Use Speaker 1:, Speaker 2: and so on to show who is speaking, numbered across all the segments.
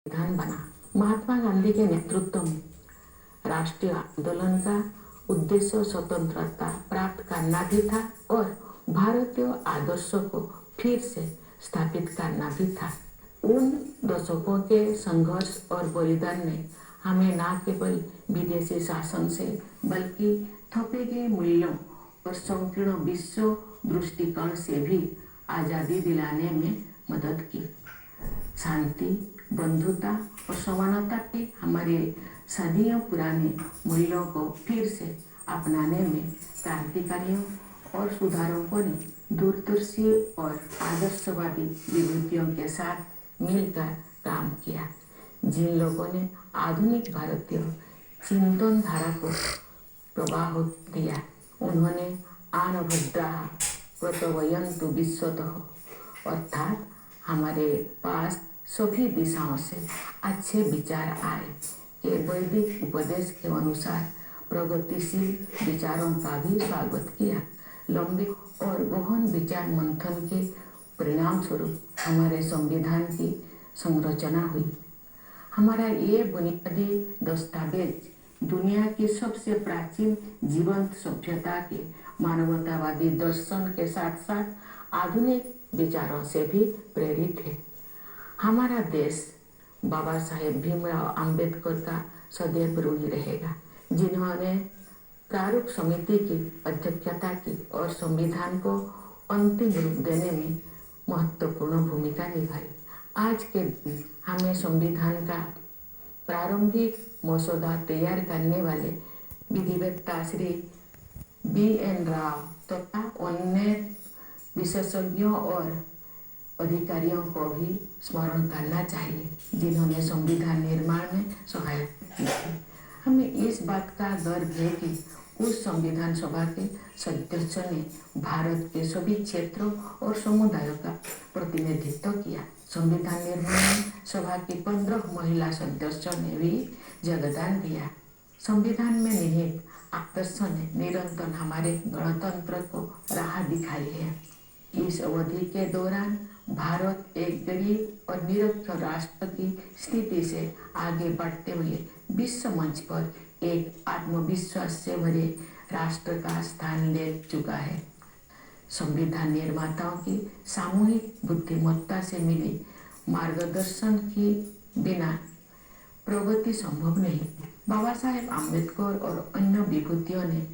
Speaker 1: संविधान बना। महात्मा गांधी के नेतृत्व में राष्ट्रीय आंदोलन का उद्देश्य स्वतंत्रता प्राप्त करना भी था और भारतीय आदर्शों को फिर से स्थापित करना भी था। उन दशकों के संघर्ष और बलिदान ने हमें न केवल विदेशी शासन से बल्कि थोपे गए मूल्यों और संकीर्ण विश्व दृष्टिकोण से भी आज़ादी दिलाने में मदद की। शांति, बंधुता और समानता के हमारे सदियों पुराने मूल्यों को फिर से अपनाने में क्रांतिकारियों और सुधारकों ने दूरदर्शी और आदर्शवादी विभूतियों के साथ मिलकर काम किया, जिन लोगों ने आधुनिक भारतीय चिंतन धारा को प्रवाह दिया। उन्होंने आन भद्राः प्रत्यवयन्तु विश्वतः अर्थात हमारे पास सभी दिशाओं से अच्छे विचार आए कि वैदिक उपदेश के अनुसार प्रगतिशील विचारों का भी स्वागत किया। लंबे और गहन विचार मंथन के परिणाम स्वरूप हमारे संविधान की संरचना हुई। हमारा ये बुनियादी दस्तावेज दुनिया की सबसे प्राचीन जीवंत सभ्यता के मानवतावादी दर्शन के साथ साथ आधुनिक विचारों से भी प्रेरित है। हमारा देश बाबा साहेब भीमराव अंबेडकर का सदैव ऋणी रहेगा, जिन्होंने प्रारूप समिति की अध्यक्षता की और संविधान को अंतिम रूप देने में महत्वपूर्ण भूमिका निभाई। आज के दिन हमें संविधान का प्रारंभिक मसौदा तैयार करने वाले विधिवेत्ता श्री B.N. राव तथा अन्य विशेषज्ञों और अधिकारियों को भी स्मरण करना चाहिए, जिन्होंने संविधान निर्माण में सहायता की थी। हमें इस बात का गर्व है कि उस संविधान सभा के सदस्यों ने भारत के सभी क्षेत्रों और समुदायों का प्रतिनिधित्व किया। संविधान निर्माण सभा की 15 महिला सदस्यों ने भी योगदान दिया। संविधान में निहित आदर्श ने निरंतर हमारे गणतंत्र को राह दिखाई है। इस अवधि के दौरान भारत एक गरीब और निरक्षर राष्ट्र की स्थिति से आगे बढ़ते हुए विश्व मंच पर एक आत्मविश्वास से भरे राष्ट्र का स्थान ले चुका है। संविधान निर्माताओं की सामूहिक बुद्धिमत्ता से मिली मार्गदर्शन की बिना प्रगति संभव नहीं। बाबा साहेब आम्बेडकर और अन्य विभूतियों ने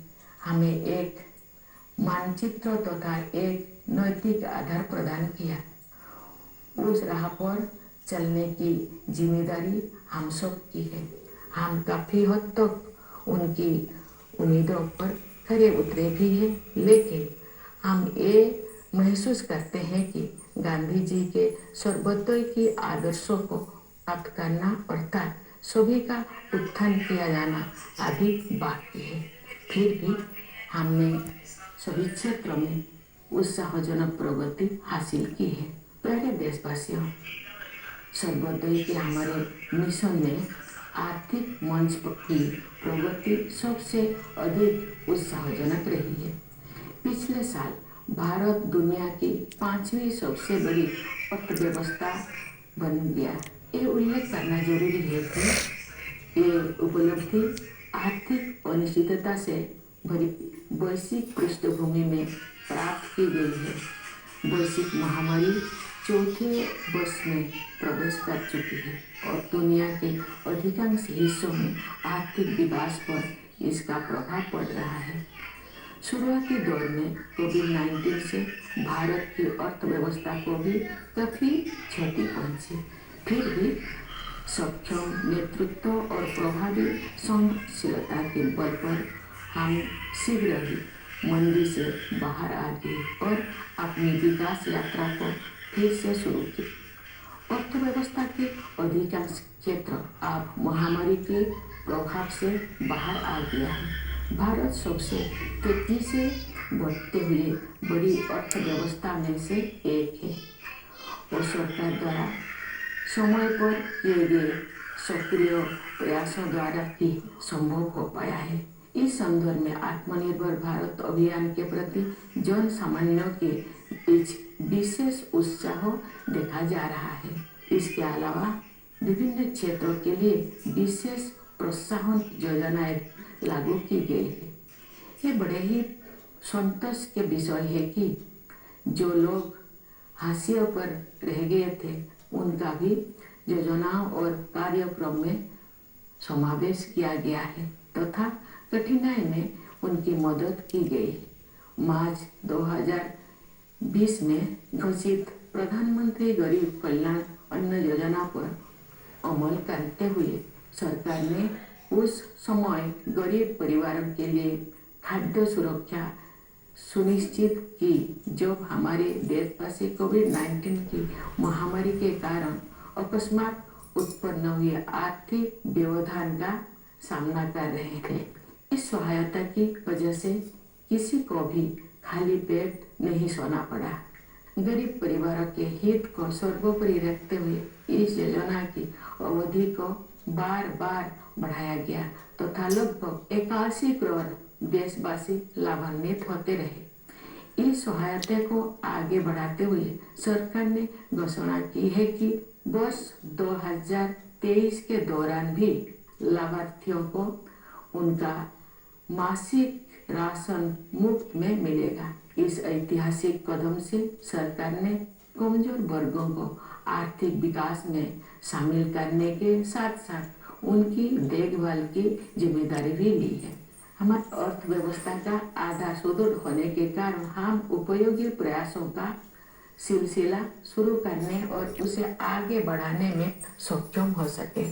Speaker 1: हमें एक मानचित्र तथा एक नैतिक आधार प्रदान किया। उस राह पर चलने की जिम्मेदारी हम सब की है। हम काफी हद तक उनकी उम्मीदों पर खरे उतरे भी हैं, लेकिन हम ये महसूस करते हैं कि गांधी जी के सर्वोदय के आदर्शों को प्राप्त करना अर्थात सभी का उत्थान किया जाना अभी बाकी है। फिर भी हमने सभी क्षेत्रों में उत्साहजनक प्रगति हासिल की है। प्यारे देशवासियों, सर्वोदय के हमारे मिशन में आर्थिक मंच पर की प्रगति सबसे अधिक उत्साहजनक रही है। पिछले साल भारत दुनिया की 5वीं सबसे बड़ी अर्थव्यवस्था बन गया। ये उल्लेख करना जरूरी है कि ये उपलब्धि आर्थिक अनिश्चितता से भरी वैश्विक पृष्ठभूमि में प्राप्त की गई है। वैश्विक महामारी चौथे वर्ष में प्रवेश कर चुकी है और दुनिया के अधिकांश हिस्सों में आर्थिक विकास पर इसका प्रभाव पड़ रहा है। शुरुआती दौर में कोविड-19 से भारत की अर्थव्यवस्था को भी काफी क्षति पहुंची। फिर भी सक्षम नेतृत्व और प्रभावी संघशीलता के बल पर हम शीघ्र ही मंदी से बाहर आ गए और अपनी विकास यात्रा को फिर से शुरू की। अर्थव्यवस्था के अधिकांश क्षेत्र अब महामारी के प्रभाव से बाहर आ गया है। भारत सबसे तेजी से बढ़ते हुए बड़ी अर्थव्यवस्था में से एक है और सरकार द्वारा समय पर किए गए सक्रिय प्रयासों द्वारा ही संभव हो पाया है। इस संदर्भ में आत्मनिर्भर भारत अभियान के प्रति जन सामान्यों के बीच विशेष उत्साह देखा जा रहा है। इसके अलावा विभिन्न क्षेत्रों के लिए विशेष प्रोत्साहन योजनाएं लागू की गई है। ये बड़े ही संतोष के विषय है कि जो लोग हाशिए पर रह गए थे उनका भी योजनाओं और कार्यक्रम में समावेश किया गया है तथा कठिनाई में उनकी मदद की गई। मार्च 2020 में घोषित प्रधानमंत्री गरीब कल्याण अन्न योजना पर अमल करते हुए सरकार ने उस समय गरीब परिवारों के लिए खाद्य सुरक्षा सुनिश्चित की जब हमारे देशवासी कोविड-19 की महामारी के कारण अकस्मात उत्पन्न हुए आर्थिक व्यवधान का सामना कर रहे थे। इस सहायता की वजह से किसी को भी खाली पेट नहीं सोना पड़ा। गरीब परिवारों के हित को सर्वोपरि रखते हुए इस योजना की अवधि को बार बार बढ़ाया गया तथा लगभग 81 करोड़ देशवासी लाभान्वित होते रहे। इस सहायता को आगे बढ़ाते हुए सरकार ने घोषणा की है कि वर्ष 2023 के दौरान भी लाभार्थियों को उनका मासिक राशन मुफ्त में मिलेगा। इस ऐतिहासिक कदम से सरकार ने कमजोर वर्गों को आर्थिक विकास में शामिल करने के साथ साथ उनकी देखभाल की जिम्मेदारी भी ली है। हमारी अर्थव्यवस्था का आधार सुदृढ़ होने के कारण हम उपयोगी प्रयासों का सिलसिला शुरू करने और उसे आगे बढ़ाने में सक्षम हो सके।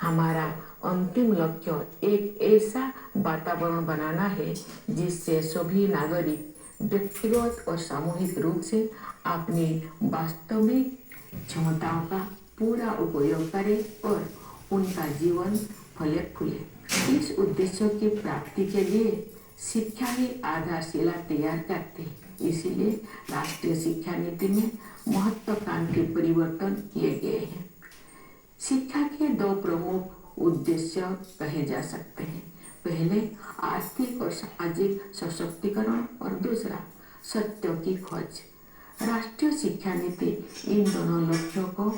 Speaker 1: हमारा अंतिम लक्ष्य एक ऐसा वातावरण बनाना है जिससे सभी नागरिक व्यक्तिगत और सामूहिक रूप से अपनी वास्तविक क्षमताओं का पूरा उपयोग करें और उनका जीवन फले फूले। इस उद्देश्य की प्राप्ति के लिए शिक्षा ही आधारशिला तैयार करती है। इसीलिए राष्ट्रीय शिक्षा नीति में महत्वाकांक्षी परिवर्तन किए गए हैं। शिक्षा के दो प्रमुख उद्देश्य कहे जा सकते हैं। पहले आर्थिक और सामाजिक सशक्तिकरण और दूसरा सत्य की खोज। राष्ट्रीय शिक्षा नीति इन दोनों लक्ष्यों को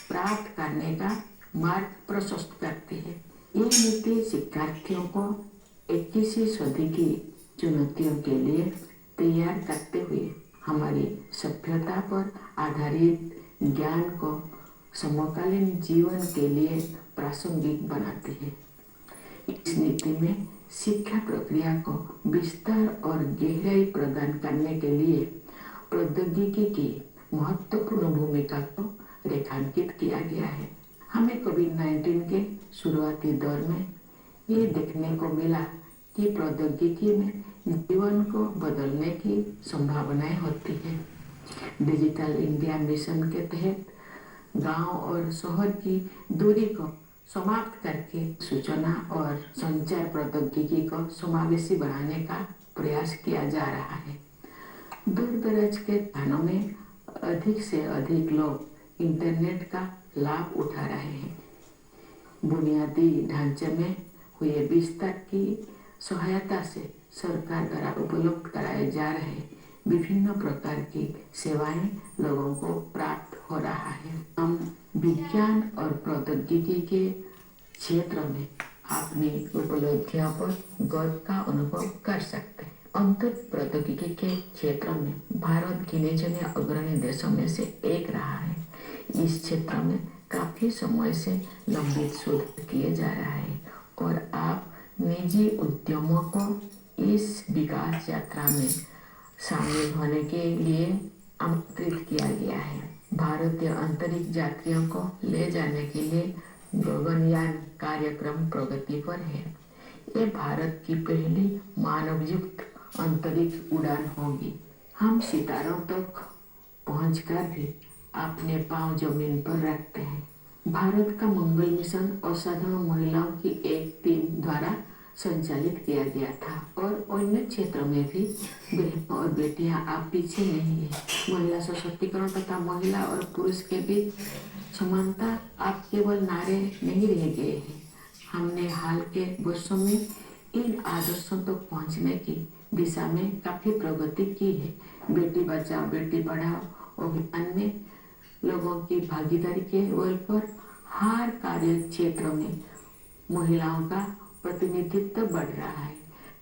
Speaker 1: प्राप्त करने का मार्ग प्रशस्त करती है। ये नीति शिक्षार्थियों को 21वीं सदी की चुनौतियों के लिए तैयार करते हुए हमारी सभ्यता पर आधारित ज्ञान को समकालीन जीवन के लिए प्रासंगिक बनाती है। इस नीति में शिक्षा प्रक्रिया को विस्तार और गहराई प्रदान करने के लिए प्रौद्योगिकी की महत्वपूर्ण भूमिका को रेखांकित किया गया है। हमें कोविड-19 के शुरुआती दौर में ये देखने को मिला कि प्रौद्योगिकी में जीवन को बदलने की संभावनाएं होती है। डिजिटल इंडिया मिशन के तहत गांव और शहर की दूरी को समाप्त करके सूचना और संचार प्रौद्योगिकी को समावेशी बनाने का प्रयास किया जा रहा है। दूर दराज के स्थानों में अधिक से अधिक लोग इंटरनेट का लाभ उठा रहे हैं। बुनियादी ढांचे में हुए विस्तार की सहायता से सरकार द्वारा उपलब्ध कराए जा रहे विभिन्न प्रकार की सेवाएं लोगों को प्राप्त हो रहा है। हम विज्ञान और प्रौद्योगिकी के क्षेत्र में अपनी उपलब्धियों पर गर्व का अनुभव कर सकते हैं। अंतर प्रौद्योगिकी के क्षेत्र में भारत गिने चुने अग्रणी देशों में से एक रहा है। इस क्षेत्र में काफी समय से लंबित शोध किए जा रहा है और आप निजी उद्यमों को इस विकास यात्रा में शामिल होने के लिए आमंत्रित किया गया है। भारतीय अंतरिक्ष यात्रियों को ले जाने के लिए गगनयान कार्यक्रम प्रगति पर है। ये भारत की पहली मानवयुक्त अंतरिक्ष उड़ान होगी। हम सितारों तक पहुंचकर भी अपने पांव जमीन पर रखते हैं। भारत का मंगल मिशन असाधारण महिलाओं की एक टीम द्वारा संचालित किया गया था और अन्य क्षेत्रों में भी बहनों और बेटियां आप पीछे नहीं है। महिला सशक्तिकरण तथा महिला और पुरुष के बीच समानता आप केवल नारे नहीं रह गए हैं। हमने हाल के वर्षों में इन आदर्शों तक पहुंचने की दिशा में काफी प्रगति की है। बेटी बचाओ बेटी पढ़ाओ अभियान में लोगों की भागीदारी के बल पर हर कार्य क्षेत्र में महिलाओं का प्रतिनिधित्व बढ़ रहा है।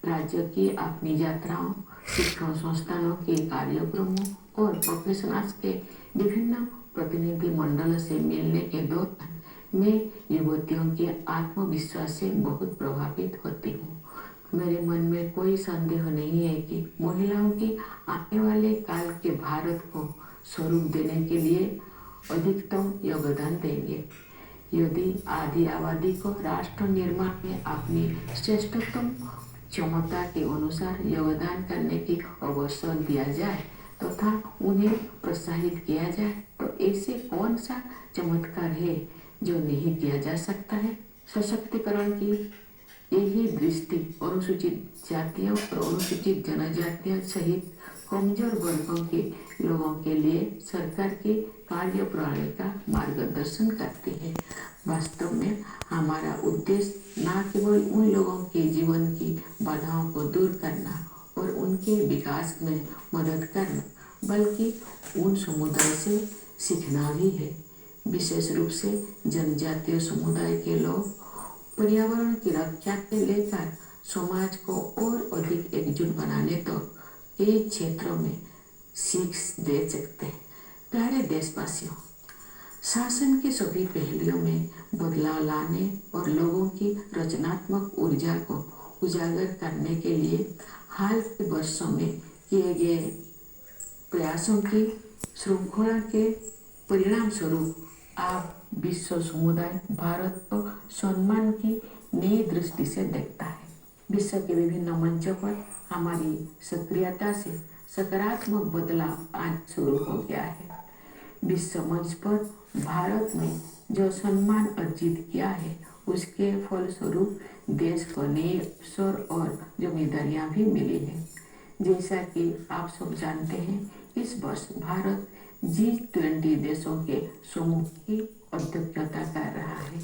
Speaker 1: राज्य की अपनी यात्राओं, शिक्षण संस्थानों के कार्यक्रमों और प्रोफेशनल्स के विभिन्न प्रतिनिधि मंडल से मिलने के दौरान मैं युवतियों के आत्मविश्वास से बहुत प्रभावित होती हूँ। मेरे मन में कोई संदेह नहीं है कि महिलाओं की आने वाले काल के भारत को स्वरूप देने के लिए अधिकतम योगदान देंगे। यदि आधी आबादी को राष्ट्र निर्माण में अपनी श्रेष्ठतम क्षमता के अनुसार योगदान करने की अवसर दिया जाए तथा उन्हें प्रोत्साहित किया जाए तो ऐसे कौन सा चमत्कार है जो नहीं किया जा सकता है। सशक्तिकरण की यही दृष्टि अनुसूचित जातियों और अनुसूचित जनजातियों सहित कमजोर वर्गों के लोगों के लिए सरकार की कार्य प्रणाली का मार्गदर्शन करती है। वास्तव में हमारा उद्देश्य न केवल उन लोगों के जीवन की बाधाओं को दूर करना और उनके विकास में मदद करना, बल्कि उन समुदाय से सीखना भी है। विशेष रूप से जनजातीय समुदाय के लोग पर्यावरण की रक्षा के लेकर समाज को और अधिक एकजुट बनाने तो कई क्षेत्रों में सीख दे सकते हैं। प्यारे देशवासियों, शासन के सभी पहलुओं में बदलाव लाने और लोगों की रचनात्मक ऊर्जा को उजागर करने के लिए हाल के वर्षों में किए गए प्रयासों की श्रृंखला के परिणाम स्वरूप आप विश्व समुदाय भारत को सम्मान की नई दृष्टि से देखता है। विश्व के विभिन्न मंचों पर हमारी सक्रियता से सकारात्मक बदलाव आज शुरू हो गया है। विश्व मंच पर भारत ने जो सम्मान अर्जित किया है उसके फलस्वरूप देश को नए अवसर और जिम्मेदारियां भी मिली हैं। जैसा कि आप सब जानते हैं, इस वर्ष भारत G20 देशों के समूह की अध्यक्षता कर रहा है।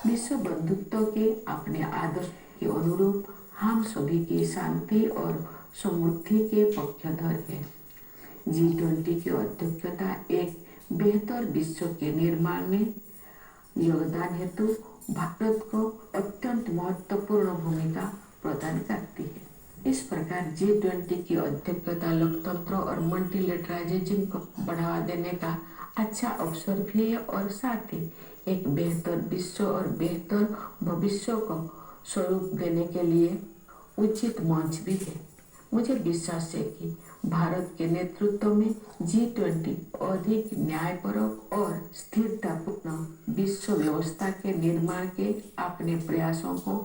Speaker 1: विश्व बंधुत्व के अपने आदर्श के अनुरूप हम सभी की शांति और समृद्धि के पक्षधर हैं। G20 की अध्यक्षता एक बेहतर विश्व के निर्माण में योगदान हेतु भारत को अत्यंत महत्वपूर्ण भूमिका प्रदान करती है। इस प्रकार G20 की अध्यक्षता लोकतंत्र और मल्टीलेटरलिज्म को बढ़ावा देने का अच्छा अवसर भी है और साथ ही एक बेहतर विश्व और बेहतर भविष्य को स्वरूप देने के लिए उचित मंच भी है। मुझे विश्वास है कि भारत के नेतृत्व में G20 अधिक न्यायपरक और स्थिरतापूर्ण विश्व व्यवस्था के निर्माण के अपने प्रयासों को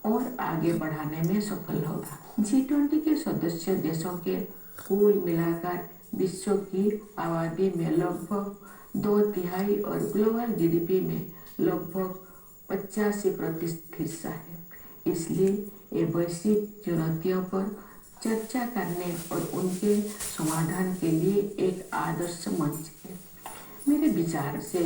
Speaker 1: और आगे बढ़ाने में सफल होगा। G20 के सदस्य देशों के कुल मिलाकर विश्व की आबादी में लगभग 2/3 और ग्लोबल GDP में लगभग 85% हिस्सा है। इसलिए ये वैश्विक चुनौतियों पर चर्चा करने और उनके समाधान के लिए एक आदर्श मंच है। मेरे विचार से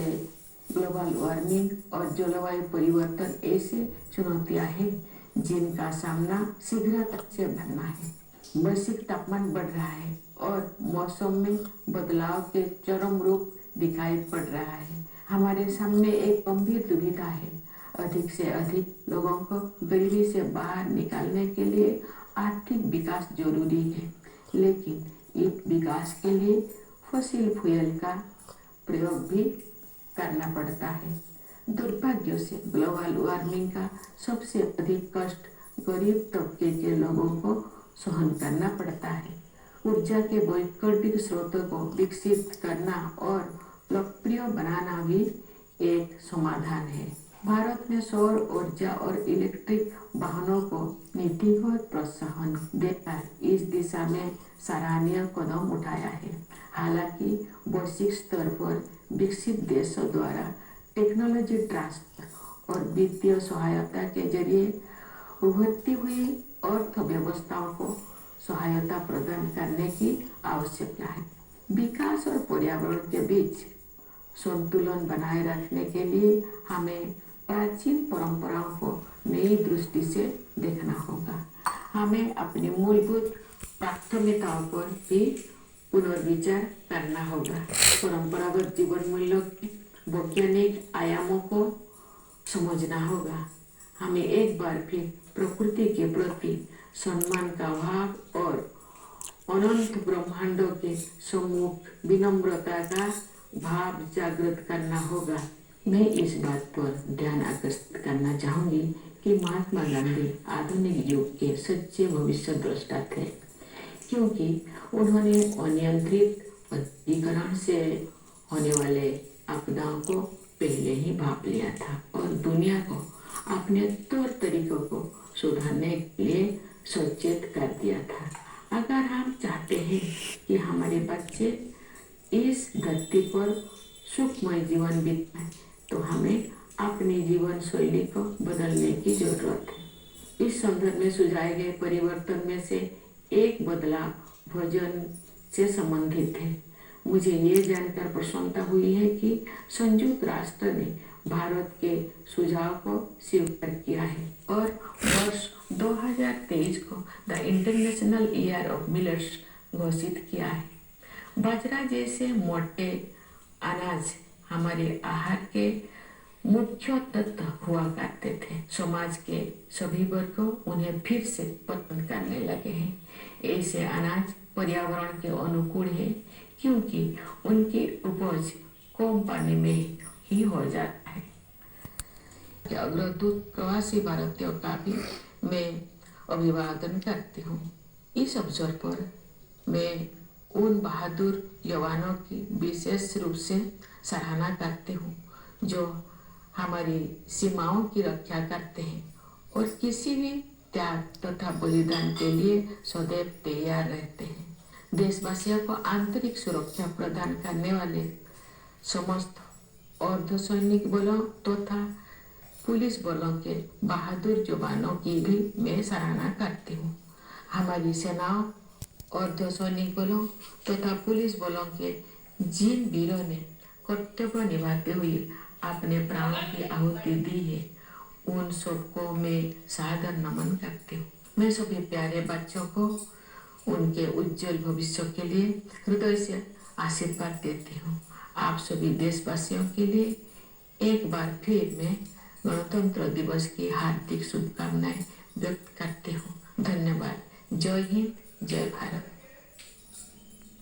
Speaker 1: ग्लोबल वार्मिंग और जलवायु परिवर्तन ऐसी चुनौतियां हैं जिनका सामना शीघ्रता से करना है। वैश्विक तापमान बढ़ रहा है और मौसम में बदलाव के चरम रूप दिखाई पड़ रहा है। हमारे सामने एक गंभीर दुविधा है। अधिक से अधिक लोगों को गरीबी से बाहर निकालने के लिए आर्थिक विकास जरूरी है, लेकिन इस विकास के लिए फॉसिल फ्यूल का प्रयोग भी करना पड़ता है। दुर्भाग्य से ग्लोबल वार्मिंग का सबसे अधिक कष्ट गरीब तबके के लोगों को सहन करना पड़ता है। ऊर्जा के वैकल्पिक स्रोतों को विकसित करना और लोकप्रिय बनाना भी एक समाधान है। भारत ने सौर ऊर्जा और इलेक्ट्रिक वाहनों को नीतिगत प्रोत्साहन देकर इस दिशा में सराहनीय कदम उठाया है। हालांकि वैश्विक स्तर पर विकसित देशों द्वारा टेक्नोलॉजी ट्रांसफर और वित्तीय सहायता के जरिए उभरती हुई अर्थव्यवस्थाओं को सहायता प्रदान करने की आवश्यकता है। विकास और पर्यावरण के बीच संतुलन बनाए रखने के लिए हमें प्राचीन परंपराओं को नई दृष्टि से देखना होगा। हमें अपनी मूलभूत प्राथमिकताओं पर भी पुनर्विचार करना होगा। परंपरागत जीवन मूल्यों के वैज्ञानिक आयामों को समझना होगा। हमें एक बार फिर प्रकृति के प्रति सम्मान का भाव और अनंत ब्रह्मांडों के सम्मुख विनम्रता का भाव जागृत करना होगा। मैं इस बात पर ध्यान आकर्षित करना चाहूंगी कि महात्मा गांधी आधुनिक युग के सच्चे भविष्य द्रष्टा थे, क्योंकि उन्होंने अनियंत्रित औद्योगिकरण से होने वाले आपदाओं को पहले ही भाप लिया था और दुनिया को अपने तौर तरीकों को सुधारने के लिए सचेत कर दिया था। अगर हम चाहते हैं कि हमारे बच्चे इस धरती पर सुखमय जीवन बिताएं, तो हमें अपनी जीवन शैली को बदलने की जरूरत है। इस संदर्भ में सुझाए गए परिवर्तन में से एक बदलाव भोजन से संबंधित है। मुझे ये जानकर प्रसन्नता हुई है कि संयुक्त राष्ट्र ने भारत के सुझाव को स्वीकार किया है और वर्ष 2023 को the international year of millets घोषित किया है। बाजरा जैसे मोटे अनाज हमारे आहार के मुख्य तत्व हुआ करते थे। समाज के सभी वर्ग उन्हें फिर से पसंद करने लगे हैं। ऐसे अनाज पर्यावरण के अनुकूल है, क्योंकि उनकी उपज कम पानी में ही हो जाता है। अग्रदूत प्रवासी भारतीयों का भी मैं अभिवादन करती हूँ। इस अवसर पर मैं उन बहादुर जवानों की विशेष रूप से सराहना करती हूँ जो हमारी सीमाओं की रक्षा करते हैं और किसी भी त्याग तथा बलिदान के लिए सदैव तैयार रहते हैं। देशवासियों को आंतरिक सुरक्षा प्रदान करने वाले समस्त अर्धसैनिक बलों तथा पुलिस बलों के बहादुर जवानों की भी मैं सराहना करती हूँ। हमारी सेनाओं अर्धसैनिक बलों तथा पुलिस बलों के जिन वीरों ने कर्तव्य निभाते हुए अपने प्राणों की आहुति दी है, उन सबको मैं सादर नमन करती हूँ। मैं सभी प्यारे बच्चों को उनके उज्जवल भविष्य के लिए हृदय से आशीर्वाद देती हूँ। आप सभी देशवासियों के लिए एक बार फिर मैं गणतंत्र दिवस की हार्दिक शुभकामनाएं व्यक्त करती हूँ। धन्यवाद। जय हिंद, जय भारत।